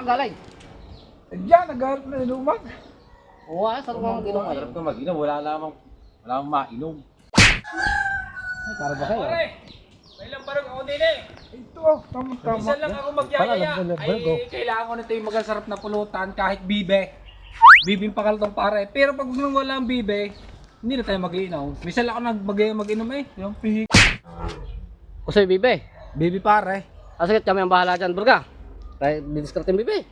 galing? Diyan, nagharap na inuman. Oo, sarap nga mag-inom ngayon. Sarap ka mag-inom, wala namang mainom. Ay, para ba kayo? Pare, may lang parang ako din eh. Ito, tama-tama. Isa lang ako magyayaya. Ay, kailangan ko na ito yung magasarap na pulutan kahit bibe. Bibing pakaltong pare. Pero pag nang wala ang bibe, hindi na tayo mag-iinom. Minsan lang ako mag-inom eh. Yung pihik. Usoy, bibe. Bibi pare. Sige, kami ang bahala dyan, Burga. Tayo, didiskarte yung bibe.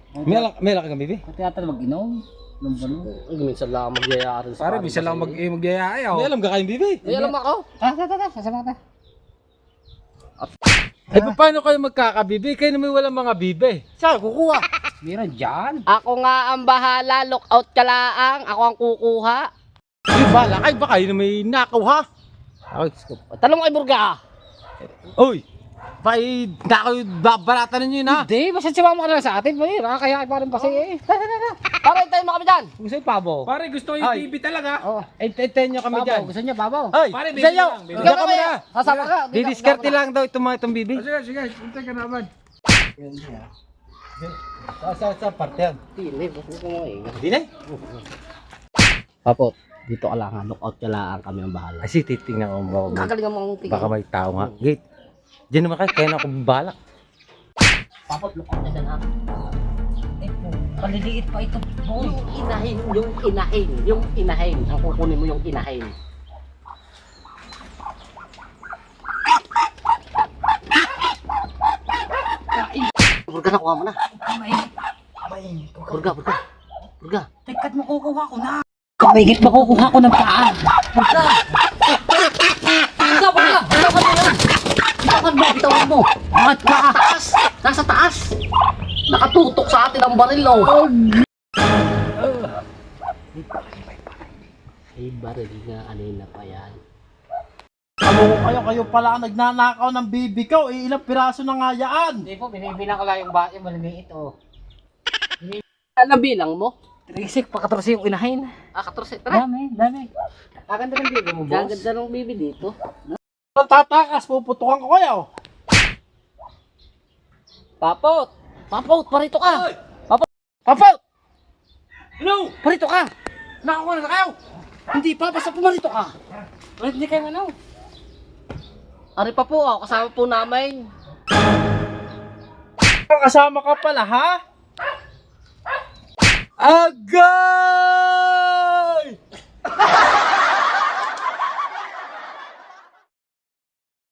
May laki kang bibi? Pati yata mag-inom. Minsan lang magyaya rin sa Pare, minsan lang magyayaya. May alam ka kayong bibi? May alam ako. Sasama ka. Ay, paano kayo magkakabibi? Kayo naman walang mga bibi. Saan kukuha? Meron dyan. Ako nga ang bahala, lookout ka laang. Ako ang kukuha. Ay, bala kayo, baka yun na may nakaw ha? Ay, tanong mo kay Burga. Uy! Baka nakaw babaratan ninyo yun ha? Hindi, basta sumama ka na sa atin. May kaya pa rin kasi eh. Para hintayin mo kami dyan. Gusto yung pabo? Pare, gusto ko yung Ay. TV talaga. Oo. Ay, tayo nyo kami dyan. Babaw, gusto niya babaw. Ay! Pare, bibi Sayo! lang, bibi Diyan lang. kami na! Sasama ka. Didiskarte lang daw itong bibi. Sige, sige, hintay ka naman. Sa parte yan. Hindi, gusto ko mo eh. Hindi na Papo, dito ka lang ha. Lookout ka lang. Kami ang bahala. Kasi titingnan ko mo. Kagalingan mo ang tingin. Baka may tao nga. Gate. Diyan naman kayo, kaya na ako balak. Papot, lookout na dyan ha. Paliliit pa ito. Yung inahin. Ang kukunin mo yung inahin. Burga, nakuha mo na. Burga. Tikat mo kukuha ko na. Kamigit makukuha ko ng paan. Burga. Bitawan mo. Bakit nasa taas? Nasa taas. Nakatutok sa atin ang baril, oh. Ay, baril nga, kanina pa yan. Kayo pala ang nagnanakaw ng bibi ko. Ilang piraso na nga yan. Hindi po, binibilang ko lang yung yung maliliit, oh. Ano bilang mo? 36, pa 14 yung inahin. Ah, 14. Tara. Dami. Kaganda ng bibi mo, boss. Kaganda ng bibi dito. Ang tatakas, puputukan ko kayo. Papot, parito ka. Papot! Hello! Parito ka. Nakakuha na kayo. Hindi pa, basta pumarito ka. Wala, hindi kayo ano. Ari pa po, ako kasama po namin. Kasama ka pala, ha? Agay!